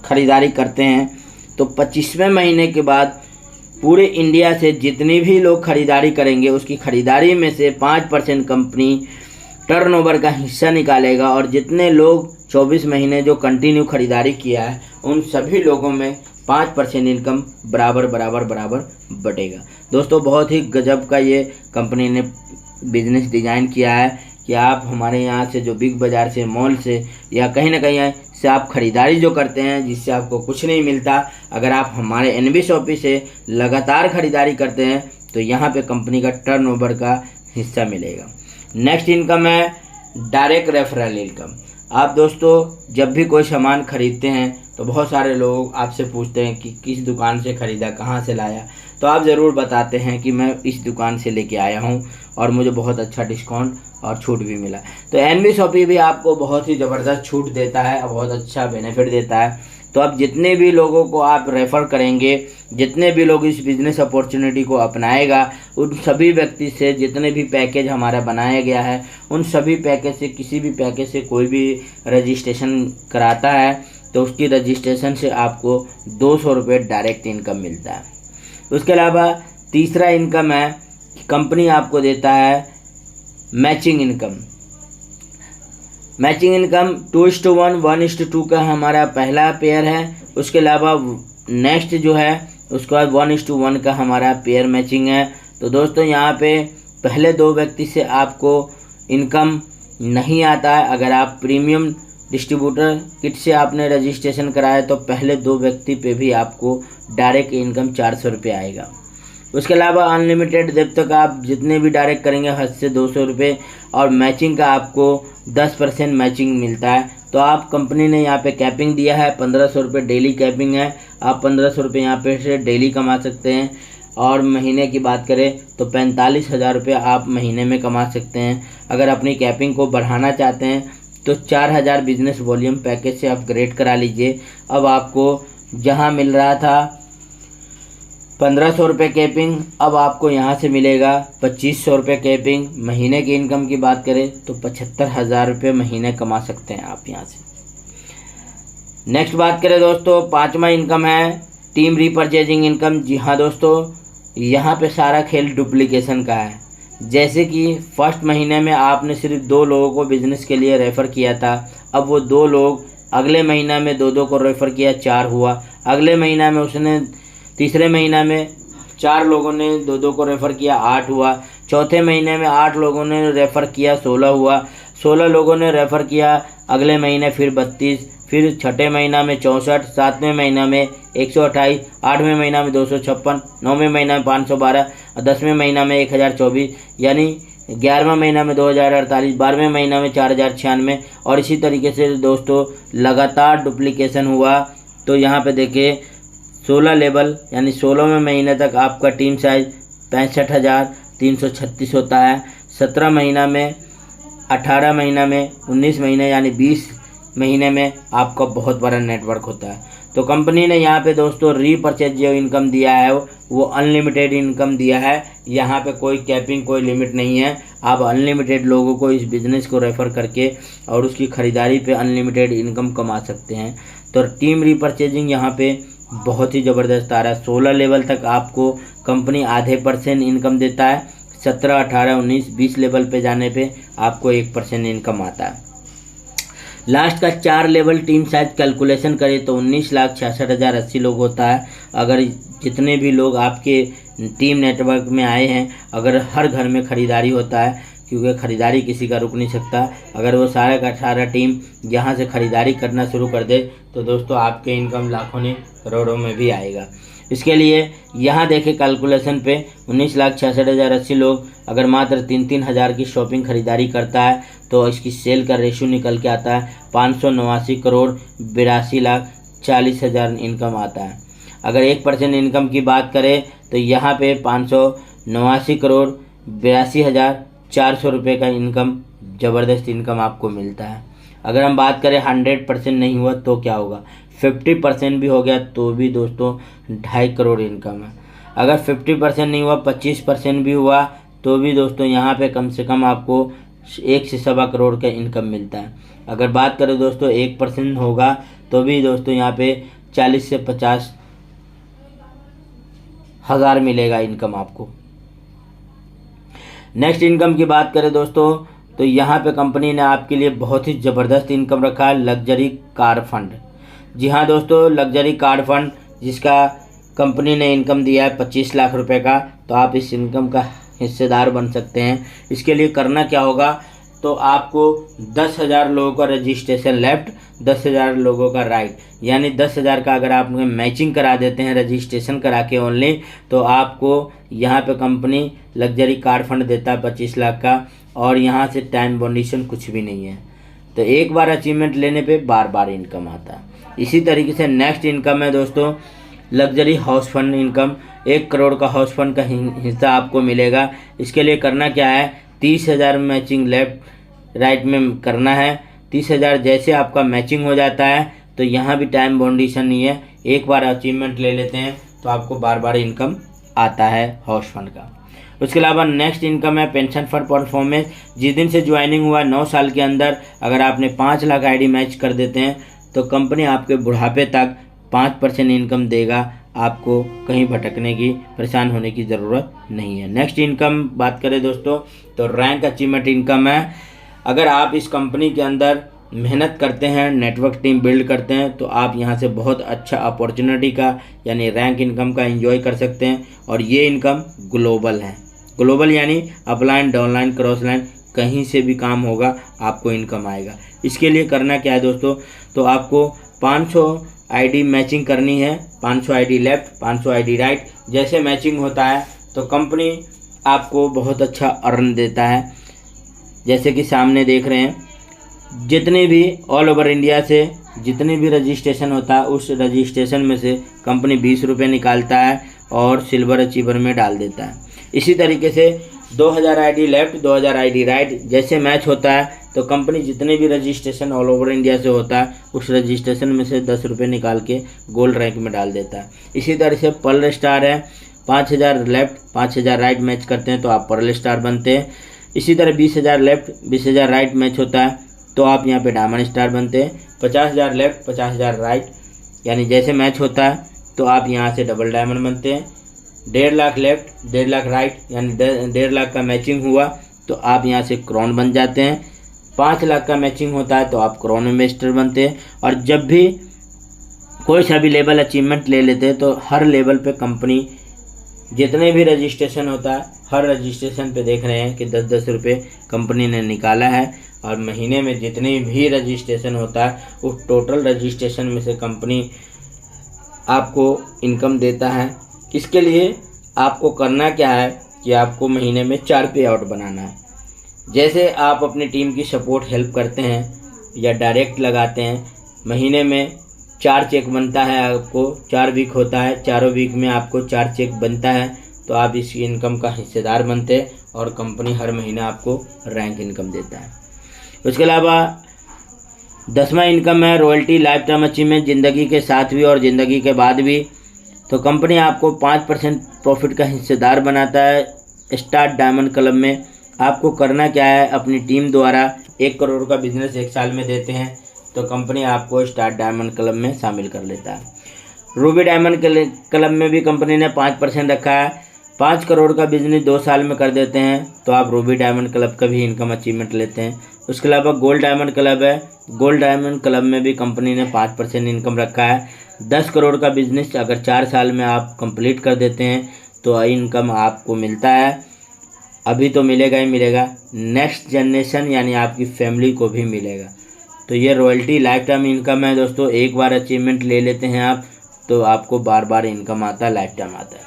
खरीदारी करते हैं तो 25वें महीने के बाद पूरे इंडिया से जितनी भी लोग खरीदारी करेंगे उसकी खरीदारी में से 5% कंपनी टर्नओवर का हिस्सा निकालेगा, और जितने लोग 24 महीने जो कंटिन्यू खरीदारी किया है उन सभी लोगों में 5% इनकम बराबर बराबर बराबर बटेगा। दोस्तों बहुत ही गजब का ये कंपनी ने बिजनेस डिज़ाइन किया है कि आप हमारे यहाँ से जो बिग बाज़ार से, मॉल से या कहीं ना कहीं से आप खरीदारी जो करते हैं जिससे आपको कुछ नहीं मिलता, अगर आप हमारे NB शॉपी से लगातार खरीदारी करते हैं तो यहाँ पे कंपनी का टर्नओवर का हिस्सा मिलेगा। नेक्स्ट इनकम है डायरेक्ट रेफरल इनकम। आप दोस्तों जब भी कोई सामान खरीदते हैं तो बहुत सारे लोग आपसे पूछते हैं कि किस दुकान से ख़रीदा, कहाँ से लाया, तो आप ज़रूर बताते हैं कि मैं इस दुकान से लेके आया हूँ और मुझे बहुत अच्छा डिस्काउंट और छूट भी मिला। तो NB शॉपी भी आपको बहुत ही ज़बरदस्त छूट देता है और बहुत अच्छा बेनिफिट देता है। तो अब जितने भी लोगों को आप रेफ़र करेंगे, जितने भी लोग इस बिज़नेस अपॉर्चुनिटी को अपनाएगा, उन सभी व्यक्ति से जितने भी पैकेज हमारा बनाया गया है उन सभी पैकेज से, किसी भी पैकेज से कोई भी रजिस्ट्रेशन कराता है तो उसकी रजिस्ट्रेशन से आपको 200 रुपये डायरेक्ट इनकम मिलता है। उसके अलावा तीसरा इनकम है कि कंपनी आपको देता है मैचिंग इनकम। मैचिंग इनकम 2:1, 1:2 का हमारा पहला पेयर है। उसके अलावा नेक्स्ट जो है उसके बाद 1:1 का हमारा पेयर मैचिंग है। तो दोस्तों यहाँ पे पहले 2 व्यक्ति से आपको इनकम नहीं आता है। अगर आप प्रीमियम डिस्ट्रीब्यूटर किट से आपने रजिस्ट्रेशन कराया तो पहले 2 व्यक्ति पे भी आपको डायरेक्ट इनकम 400 रुपये आएगा। उसके अलावा अनलिमिटेड जब तक आप जितने भी डायरेक्ट करेंगे हद से 200 रुपये, और मैचिंग का आपको 10% मैचिंग मिलता है। तो आप कंपनी ने यहाँ पे कैपिंग दिया है 1500 रुपये डेली कैपिंग है। आप 1500 रुपये यहाँ पे से डेली कमा सकते हैं, और महीने की बात करें तो 45,000 रुपये आप महीने में कमा सकते हैं। अगर अपनी कैपिंग को बढ़ाना चाहते हैं तो 4000 बिजनेस वॉल्यूम पैकेज से अपग्रेड करा लीजिए। अब आपको जहाँ मिल रहा था 1500 रुपये कैपिंग, अब आपको यहाँ से मिलेगा 2500 रुपये कैपिंग। महीने की इनकम की बात करें तो 75,000 रुपये महीने कमा सकते हैं आप यहाँ से। नेक्स्ट बात करें दोस्तों, 5वां इनकम है टीम रिपर्चेजिंग इनकम। जी हाँ दोस्तों, यहाँ पे सारा खेल डुप्लीकेशन का है। जैसे कि फर्स्ट महीने में आपने सिर्फ 2 लोगों को बिजनेस के लिए रेफ़र किया था, अब वो 2 लोग अगले महीना में 2 को रेफ़र किया, 4 हुआ। अगले महीना में उसने तीसरे महीना में 4 लोगों ने 2 को रेफ़र किया, 8 हुआ। चौथे महीने में 8 लोगों ने रेफ़र किया, 16 हुआ। 16 लोगों ने रेफ़र किया, अगले महीने फिर 32, फिर छठे महीना में 64, 7वें महीना में 128, 8वें महीना में 256, 9वें महीना में 512 और 10वें महीना में 1024, यानी 11वां महीना में 2048, 12वें महीना में 4096, और इसी तरीके से दोस्तों लगातार डुप्लीकेशन हुआ। तो यहाँ पे देखिए 16 लेवल यानी 16वें महीने तक आपका टीम साइज 65,336 होता है। 17 महीना में, 18 महीना में, 19 महीने यानी 20 महीने में आपका बहुत बड़ा नेटवर्क होता है। तो कंपनी ने यहाँ पे दोस्तों रीपरचेज जो इनकम दिया है वो अनलिमिटेड इनकम दिया है। यहाँ पे कोई कैपिंग, कोई लिमिट नहीं है। आप अनलिमिटेड लोगों को इस बिज़नेस को रेफ़र करके और उसकी ख़रीदारी पे अनलिमिटेड इनकम कमा सकते हैं। तो टीम रीपरचेजिंग यहाँ पे बहुत ही ज़बरदस्त आ रहा है। 16 लेवल तक आपको कंपनी आधे % इनकम देता है। 17, 18, 19, 20 लेवल पे जाने पे आपको 1% इनकम आता है। लास्ट का 4 लेवल टीम साइज कैलकुलेशन करें तो 19,66,080 लोग होता है। अगर जितने भी लोग आपके टीम नेटवर्क में आए हैं, अगर हर घर में ख़रीदारी होता है, क्योंकि ख़रीदारी किसी का रुक नहीं सकता, अगर वो सारा का सारा टीम यहाँ से ख़रीदारी करना शुरू कर दे तो दोस्तों आपके इनकम लाखों नहीं करोड़ों में भी आएगा। इसके लिए यहाँ देखें कैलकुलेशन पे 19,66,080 लोग अगर मात्र 3-3 हज़ार की शॉपिंग ख़रीदारी करता है तो इसकी सेल का रेशो निकल के आता है 589 करोड़ 82,40,000 इनकम आता है। अगर 1% इनकम की बात करें तो यहाँ पे 589 करोड़ 82,400 रुपये का इनकम, ज़बरदस्त इनकम आपको मिलता है। अगर हम बात करें 100% नहीं हुआ तो क्या होगा, 50% भी हो गया तो भी दोस्तों 2.5 करोड़ इनकम है। अगर 50% नहीं हुआ, 25% भी हुआ तो भी दोस्तों यहाँ पे कम से कम आपको 1 से 1.25 करोड़ का इनकम मिलता है। अगर बात करें दोस्तों 1% होगा तो भी दोस्तों यहाँ पे 40 से 50 हज़ार मिलेगा इनकम आपको। नेक्स्ट इनकम की बात करें दोस्तों तो यहाँ पे कंपनी ने आपके लिए बहुत ही ज़बरदस्त इनकम रखा है, लग्जरी कार फंड। जी हाँ दोस्तों, लग्जरी कार फंड जिसका कंपनी ने इनकम दिया है 25 लाख रुपए का, तो आप इस इनकम का हिस्सेदार बन सकते हैं। इसके लिए करना क्या होगा, तो आपको 10,000 लोगों का रजिस्ट्रेशन लेफ्ट, 10,000 लोगों का राइट, यानी 10,000 का अगर आप मैचिंग करा देते हैं रजिस्ट्रेशन करा के ओनली, तो आपको यहाँ पे कंपनी लग्जरी कार फंड देता है 25 लाख का, और यहाँ से टाइम बाउंडेशन कुछ भी नहीं है। तो एक बार अचीवमेंट लेने पे बार बार इनकम आता है। इसी तरीके से नेक्स्ट इनकम है दोस्तों luxury house fund income. 1 crore का हाउस फंड का हिस्सा आपको मिलेगा। इसके लिए करना क्या है, 30,000 मैचिंग लेफ्ट राइट में करना है। 30,000 जैसे आपका मैचिंग हो जाता है तो यहाँ भी टाइम बाउंडेशन नहीं है, एक बार अचीवमेंट ले लेते हैं तो आपको बार बार इनकम आता है हाउस फंड का। उसके अलावा नेक्स्ट इनकम है पेंशन फॉर परफॉर्मेंस। जिस दिन से ज्वाइनिंग हुआ 9 साल के अंदर अगर आपने 5 लाख आईडी मैच कर देते हैं तो कंपनी आपके बुढ़ापे तक 5% इनकम देगा। आपको कहीं भटकने की, परेशान होने की ज़रूरत नहीं है। नेक्स्ट इनकम बात करें दोस्तों तो रैंक अचीवमेंट इनकम है। अगर आप इस कंपनी के अंदर मेहनत करते हैं, नेटवर्क टीम बिल्ड करते हैं, तो आप यहाँ से बहुत अच्छा अपॉर्चुनिटी का यानी रैंक इनकम का एंजॉय कर सकते हैं। और ये इनकम ग्लोबल है। ग्लोबल यानी अपलाइन, डाउनलाइन, क्रॉस लाइन, कहीं से भी काम होगा आपको इनकम आएगा। इसके लिए करना क्या है दोस्तों, तो आपको 500 आईडी मैचिंग करनी है, 500 आईडी लेफ्ट, 500 आईडी राइट। जैसे मैचिंग होता है तो कंपनी आपको बहुत अच्छा अर्न देता है। जैसे कि सामने देख रहे हैं, जितने भी ऑल ओवर इंडिया से जितने भी रजिस्ट्रेशन होता है उस रजिस्ट्रेशन में से कंपनी 20 रुपये निकालता है और सिल्वर अचीवर में डाल देता है। इसी तरीके से 2000 आईडी लेफ्ट, 2000 आईडी राइट जैसे मैच होता है तो कंपनी जितने भी रजिस्ट्रेशन ऑल ओवर इंडिया से होता है उस रजिस्ट्रेशन में से 10 रुपये निकाल के गोल्ड रैंक में डाल देता है। इसी तरह से पर्ल स्टार है, 5000 लेफ्ट 5000 राइट मैच करते हैं तो आप पर्ल स्टार बनते हैं। इसी तरह 20,000 लेफ्ट 20,000 राइट मैच होता है तो आप यहाँ पे डायमंड स्टार बनते हैं। 50,000 लेफ्ट 50,000 राइट यानी जैसे मैच होता है तो आप यहाँ से डबल डायमंड बनते हैं। 1.5 लाख लेफ्ट 1.5 लाख राइट यानी 1.5 लाख का मैचिंग हुआ तो आप यहाँ से क्राउन बन जाते हैं। 5 लाख का मैचिंग होता है तो आप क्राउन इन्वेस्टर बनते हैं। और जब भी कोई सा भी लेवल अचीवमेंट ले लेते हैं तो हर लेवल पे कंपनी जितने भी रजिस्ट्रेशन होता है हर रजिस्ट्रेशन पे देख रहे हैं कि 10-10 रुपये कंपनी ने निकाला है। और महीने में जितनी भी रजिस्ट्रेशन होता है उस टोटल रजिस्ट्रेशन में से कंपनी आपको इनकम देता है। इसके लिए आपको करना क्या है कि आपको महीने में 4 पे आउट बनाना है। जैसे आप अपनी टीम की सपोर्ट हेल्प करते हैं या डायरेक्ट लगाते हैं, महीने में 4 चेक बनता है आपको। 4 वीक होता है, चारों वीक में आपको 4 चेक बनता है तो आप इस इनकम का हिस्सेदार बनते हैं और कंपनी हर महीने आपको रैंक इनकम देता है। उसके अलावा 10वां इनकम है रॉयल्टी लाइफ टाइम अचीवमेंट, ज़िंदगी के साथ भी और ज़िंदगी के बाद भी। तो कंपनी आपको 5% प्रॉफिट का हिस्सेदार बनाता है स्टार डायमंड क्लब में। आपको करना क्या है, अपनी टीम द्वारा 1 करोड़ का बिजनेस 1 साल में देते हैं तो कंपनी आपको स्टार डायमंड क्लब में शामिल कर लेता है। रूबी डायमंड क्लब में भी कंपनी ने 5% रखा है। 5 करोड़ का बिजनेस 2 साल में कर देते हैं तो आप रूबी डायमंड क्लब का भी इनकम अचीवमेंट लेते हैं। उसके अलावा गोल्ड डायमंड क्लब है। गोल्ड डायमंड क्लब में भी कंपनी ने 5% इनकम रखा है। 10 करोड़ का बिजनेस अगर 4 साल में आप कंप्लीट कर देते हैं तो इनकम आपको मिलता है। अभी तो मिलेगा ही मिलेगा, नेक्स्ट जनरेशन यानी आपकी फैमिली को भी मिलेगा। तो ये रॉयल्टी लाइफ टाइम इनकम है दोस्तों। एक बार अचीवमेंट ले लेते हैं आप तो आपको बार बार इनकम आता है, लाइफ टाइम आता है।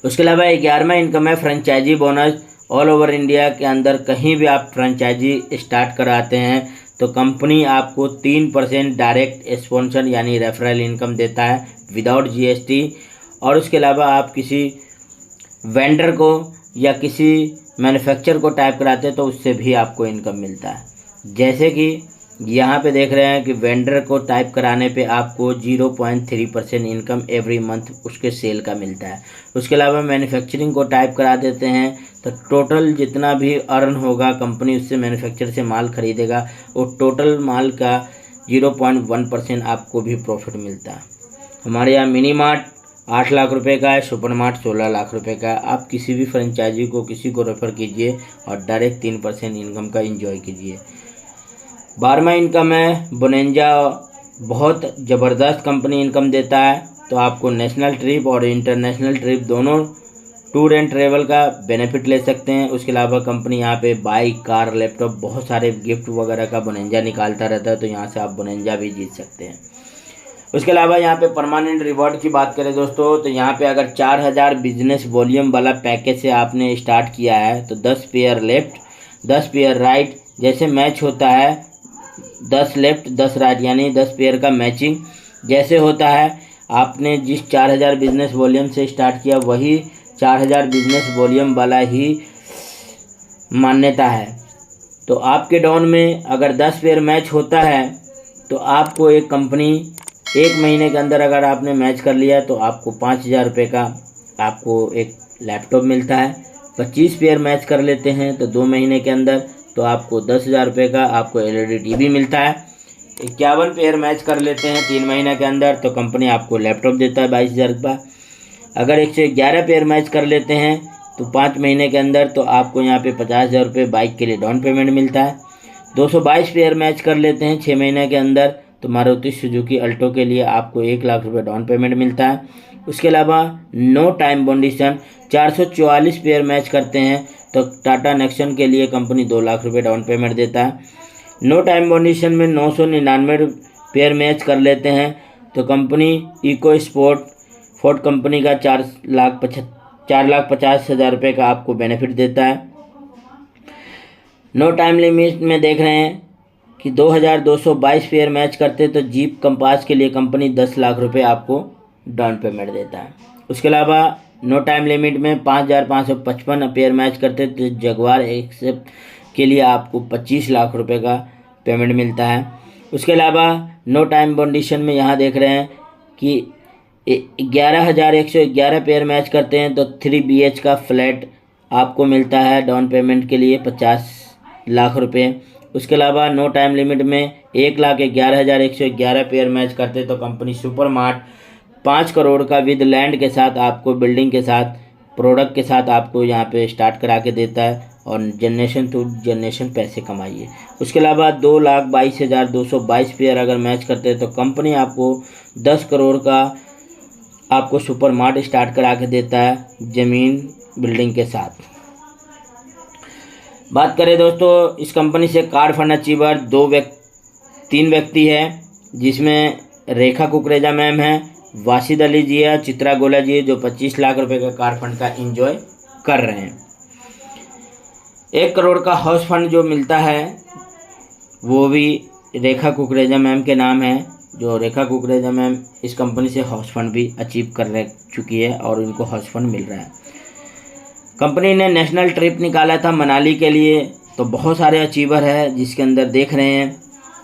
उसके अलावा 11वां इनकम है franchise bonus. All over India के अंदर कहीं भी आप फ्रेंचाइजी स्टार्ट कराते हैं तो कंपनी आपको 3% डायरेक्ट स्पॉन्सर यानी रेफरल इनकम देता है विदाउट GST। और उसके अलावा आप किसी वेंडर को या किसी मैन्युफैक्चर को टाइप कराते हैं तो उससे भी आपको इनकम मिलता है। जैसे कि यहाँ पे देख रहे हैं कि वेंडर को टाइप कराने पे आपको 0.3% इनकम एवरी मंथ उसके सेल का मिलता है। उसके अलावा मैन्युफैक्चरिंग को टाइप करा देते हैं तो टोटल जितना भी अर्न होगा कंपनी उससे मैन्युफैक्चर से माल खरीदेगा वो टोटल माल का 0.1% आपको भी प्रॉफिट मिलता है। हमारे यहाँ मिनी मार्ट 8 लाख रुपए का है, सुपर मार्ट 16 लाख रुपए का है। आप किसी भी फ्रेंचाइजी को किसी को रेफ़र कीजिए और डायरेक्ट 3% इनकम का एंजॉय कीजिए। 12वां इनकम है बोनेंजा। बहुत ज़बरदस्त कंपनी इनकम देता है। तो आपको नेशनल ट्रिप और इंटरनेशनल ट्रिप दोनों टूर एंड ट्रेवल का बेनिफिट ले सकते हैं। उसके अलावा कंपनी यहाँ पे बाइक, कार, लैपटॉप बहुत सारे गिफ्ट वगैरह का बोनेंजा निकालता रहता है, तो यहाँ से आप बोनेंजा भी जीत सकते हैं। उसके अलावा यहाँ पे परमानेंट रिवॉर्ड की बात करें दोस्तों तो यहाँ पे अगर 4000 बिजनेस वॉल्यूम वाला पैकेज से आपने स्टार्ट किया है तो 10 पेयर लेफ्ट 10 पेयर राइट, जैसे मैच होता है 10 लेफ्ट 10 राइट यानी 10 पेयर का मैचिंग जैसे होता है। आपने जिस 4000 बिजनेस वॉल्यूम से स्टार्ट किया वही 4000 बिजनेस वॉल्यूम वाला ही मान्यता है। तो आपके डाउन में अगर 10 पेयर मैच होता है तो आपको एक कंपनी 1 महीने के अंदर अगर आपने मैच कर लिया तो आपको 5000 रुपये का आपको एक लैपटॉप मिलता है। 25 पेयर मैच कर लेते हैं तो 2 महीने के अंदर तो आपको 10,000 रुपये का आपको LED TV मिलता है। 51 पेयर मैच कर लेते हैं 3 महीने के अंदर तो कंपनी आपको लैपटॉप देता है 22,000 का। अगर 111 पेयर मैच कर लेते हैं तो 5 महीने के अंदर तो आपको यहाँ पे 50,000 रुपये बाइक के लिए डाउन पेमेंट मिलता है। 222 पेयर मैच कर लेते हैं 6 महीने के अंदर तो मारुति सुजुकी अल्टो के लिए आपको 1 लाख रुपये डाउन पेमेंट मिलता है। उसके अलावा no time condition 444 pair match करते हैं तो टाटा नेक्सन के लिए कंपनी 2 लाख रुपये डाउन पेमेंट देता है। नो टाइम कंडीशन में 999 पेयर मैच कर लेते हैं तो company eco sport Ford company का 4,50,000 रुपये का आपको बेनिफिट देता है। नो टाइम लिमिट में देख रहे हैं कि 2222 पेयर मैच करते तो जीप कंपास के लिए कंपनी 10 लाख रुपए आपको डाउन पेमेंट देता है। उसके अलावा नो टाइम लिमिट में 5555 पेयर मैच करते तो जगुआर एक्सेप्ट के लिए आपको 25 लाख रुपए का पेमेंट मिलता है। उसके अलावा नो टाइम कंडीशन में यहाँ देख रहे हैं कि 11,111 पेयर मैच करते हैं तो 3 BH का फ्लैट आपको मिलता है डाउन पेमेंट के लिए 50 लाख रुपये। उसके अलावा नो टाइम लिमिट में 1,11,111 पेयर मैच करते तो कंपनी सुपर मार्ट 5 करोड़ का विद लैंड के साथ आपको बिल्डिंग के साथ प्रोडक्ट के साथ आपको यहाँ पे स्टार्ट करा के देता है और जनरेशन टू जनरेशन पैसे कमाइए। उसके अलावा 2,22,222 पेयर अगर मैच करते हैं तो कंपनी आपको 10 करोड़ का आपको सुपर मार्ट स्टार्ट करा के देता है ज़मीन बिल्डिंग के साथ। बात करें दोस्तों इस कंपनी से कार फंड अचीवर 3 व्यक्ति है जिसमें रेखा कुकरेजा मैम है, वासिद अली जी है, चित्रा गोला जी है जो 25 लाख रुपए का कार फंड का एंजॉय कर रहे हैं। 1 करोड़ का हाउस फंड जो मिलता है वो भी रेखा कुकरेजा मैम के नाम है। जो रेखा कुकरेजा मैम इस कंपनी से हाउस फंड भी अचीव कर चुकी है और उनको हाउस फंड मिल रहा है। कंपनी ने नेशनल ट्रिप निकाला था मनाली के लिए तो बहुत सारे अचीवर है जिसके अंदर देख रहे हैं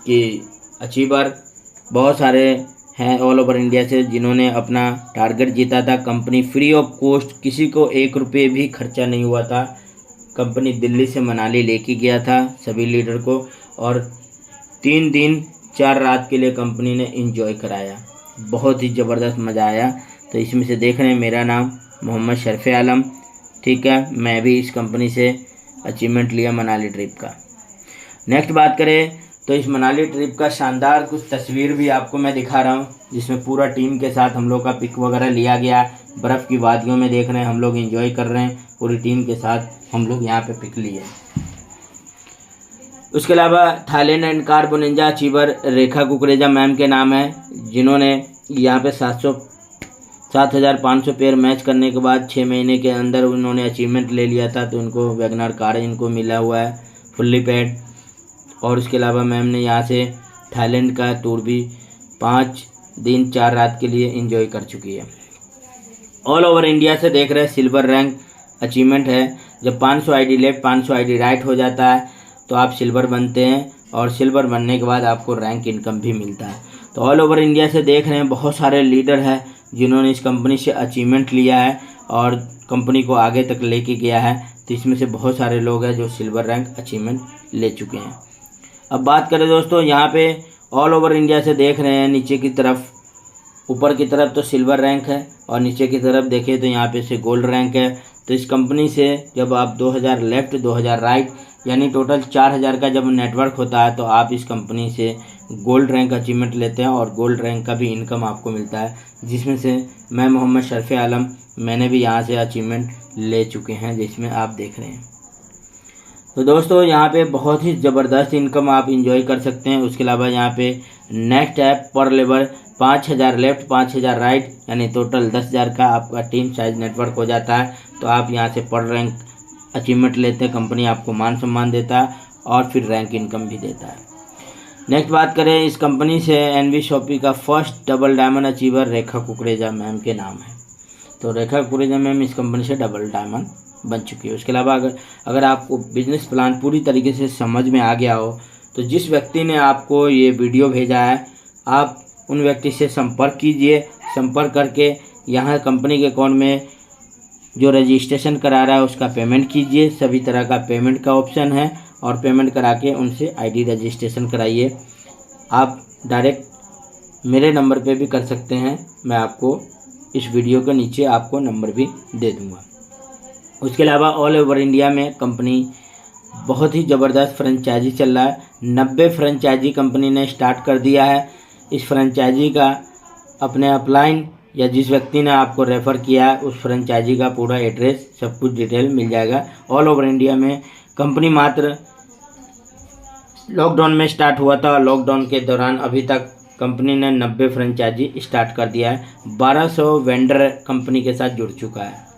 कि अचीवर बहुत सारे हैं ऑल ओवर इंडिया से जिन्होंने अपना टारगेट जीता था। कंपनी फ्री ऑफ कॉस्ट किसी को 1 रुपये भी खर्चा नहीं हुआ था। कंपनी दिल्ली से मनाली लेके गया था सभी लीडर को और 3 दिन 4 रात के लिए कंपनी ने एंजॉय कराया। बहुत ही ज़बरदस्त मज़ा आया। तो इसमें से देख रहे हैं मेरा नाम मोहम्मद शरफ़े आलम, ठीक है। मैं भी इस कंपनी से अचीवमेंट लिया मनाली ट्रिप का। नेक्स्ट बात करें तो इस मनाली ट्रिप का शानदार कुछ तस्वीर भी आपको मैं दिखा रहा हूँ, जिसमें पूरा टीम के साथ हम लोग का पिक वगैरह लिया गया। बर्फ़ की वादियों में देख रहे हैं हम लोग, एंजॉय कर रहे हैं पूरी टीम के साथ हम लोग यहाँ पे पिक लिए। उसके अलावा Thailand and car bonanza achiever Rekha Kukreja ma'am के नाम है, जिन्होंने यहाँ पे 7,500 पेयर मैच करने के बाद 6 महीने के अंदर उन्होंने अचीवमेंट ले लिया था। तो उनको वैगनर कार इनको मिला हुआ है फुल्ली पेड। और उसके अलावा मैम ने यहाँ से थाईलैंड का टूर भी 5 दिन 4 रात के लिए एंजॉय कर चुकी है। ऑल ओवर इंडिया से देख रहे हैं सिल्वर रैंक अचीवमेंट है। जब 500 आईडी लेफ्ट 500 आईडी राइट हो जाता है तो आप सिल्वर बनते हैं, और सिल्वर बनने के बाद आपको रैंक इनकम भी मिलता है। तो ऑल ओवर इंडिया से देख रहे हैं बहुत सारे लीडर हैं जिन्होंने इस कंपनी से अचीवमेंट लिया है और कंपनी को आगे तक लेके गया है। तो इसमें से बहुत सारे लोग हैं जो सिल्वर रैंक अचीवमेंट ले चुके हैं। अब बात करें दोस्तों, यहाँ पे ऑल ओवर इंडिया से देख रहे हैं नीचे की तरफ, ऊपर की तरफ तो सिल्वर रैंक है और नीचे की तरफ देखें तो यहाँ पे से गोल्ड रैंक है। तो इस कंपनी से जब आप 2000 लेफ्ट 2000 राइट यानी टोटल 4000 का जब नेटवर्क होता है तो आप इस कंपनी से गोल्ड रैंक अचीवमेंट लेते हैं और गोल्ड रैंक का भी इनकम आपको मिलता है, जिसमें से मैं मोहम्मद शरफ़े आलम मैंने भी यहाँ से अचीवमेंट ले चुके हैं, जिसमें आप देख रहे हैं। तो दोस्तों यहाँ पे बहुत ही ज़बरदस्त इनकम आप इंजॉय कर सकते हैं। उसके अलावा यहाँ पे नेक्स्ट ऐप पर लेवल 5000 लेफ्ट 5000 राइट यानी टोटल 10,000 का आपका टीम साइज नेटवर्क हो जाता है। तो आप यहाँ से पर रैंक अचीवमेंट लेते हैं, कंपनी आपको मान सम्मान देता है और फिर रैंक इनकम भी देता है। नेक्स्ट बात करें, इस कंपनी से एनवी शॉपी का first double diamond achiever Rekha Kukreja ma'am के नाम है। तो रेखा कुकरेजा मैम इस कंपनी से डबल डायमंड बन चुकी है। उसके अलावा अगर आपको बिजनेस प्लान पूरी तरीके से समझ में आ गया हो तो जिस व्यक्ति ने आपको ये वीडियो भेजा है आप उन व्यक्ति से संपर्क कीजिए। संपर्क करके यहाँ कंपनी के अकाउंट में जो रजिस्ट्रेशन करा रहा है उसका पेमेंट कीजिए। सभी तरह का पेमेंट का ऑप्शन है और पेमेंट करा के उनसे आईडी रजिस्ट्रेशन कराइए। आप डायरेक्ट मेरे नंबर पे भी कर सकते हैं, मैं आपको इस वीडियो के नीचे आपको नंबर भी दे दूँगा। उसके अलावा ऑल ओवर इंडिया में कंपनी बहुत ही ज़बरदस्त फ्रेंचाइजी चल रहा है। 90 फ्रेंचाइजी कंपनी ने स्टार्ट कर दिया है। इस फ्रेंचाइजी का अपने अपलाइन या जिस व्यक्ति ने आपको रेफ़र किया है उस फ्रेंचाइजी का पूरा एड्रेस सब कुछ डिटेल मिल जाएगा। ऑल ओवर इंडिया में कंपनी मात्र लॉकडाउन में स्टार्ट हुआ था। लॉकडाउन के दौरान अभी तक कंपनी ने 90 फ्रेंचाइजी स्टार्ट कर दिया है। 1200 वेंडर कंपनी के साथ जुड़ चुका है।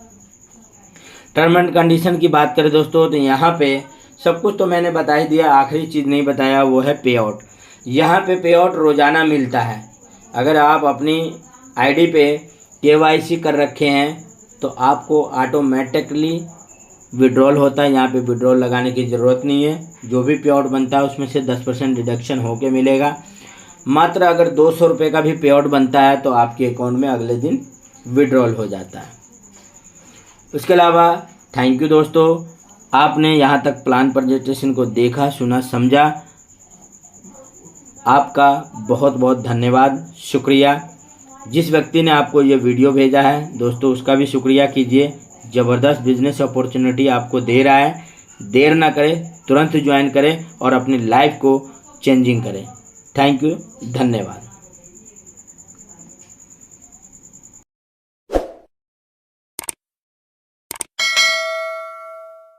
टर्म एंड कंडीशन की बात करें दोस्तों तो यहाँ पे सब कुछ तो मैंने बता ही दिया, आखिरी चीज़ नहीं बताया वो है पे आउट। यहाँ पे पे आउट रोज़ाना मिलता है। अगर आप अपनी आईडी पे KYC कर रखे हैं तो आपको ऑटोमेटिकली विड्रॉल होता है। यहाँ पे विड्रॉल लगाने की ज़रूरत नहीं है। जो भी पे आउट बनता है उसमें से 10% डिडक्शन होके मिलेगा। मात्र अगर 200 रुपये का भी पे आउट बनता है तो आपके अकाउंट में अगले दिन विड्रॉल हो जाता है। उसके अलावा थैंक यू दोस्तों, आपने यहाँ तक प्लान प्रेजेंटेशन को देखा, सुना, समझा। आपका बहुत बहुत धन्यवाद, शुक्रिया। जिस व्यक्ति ने आपको ये वीडियो भेजा है दोस्तों उसका भी शुक्रिया कीजिए। ज़बरदस्त बिजनेस अपॉर्चुनिटी आपको दे रहा है। देर ना करें, तुरंत ज्वाइन करें और अपनी लाइफ को चेंजिंग करें। थैंक यू, धन्यवाद।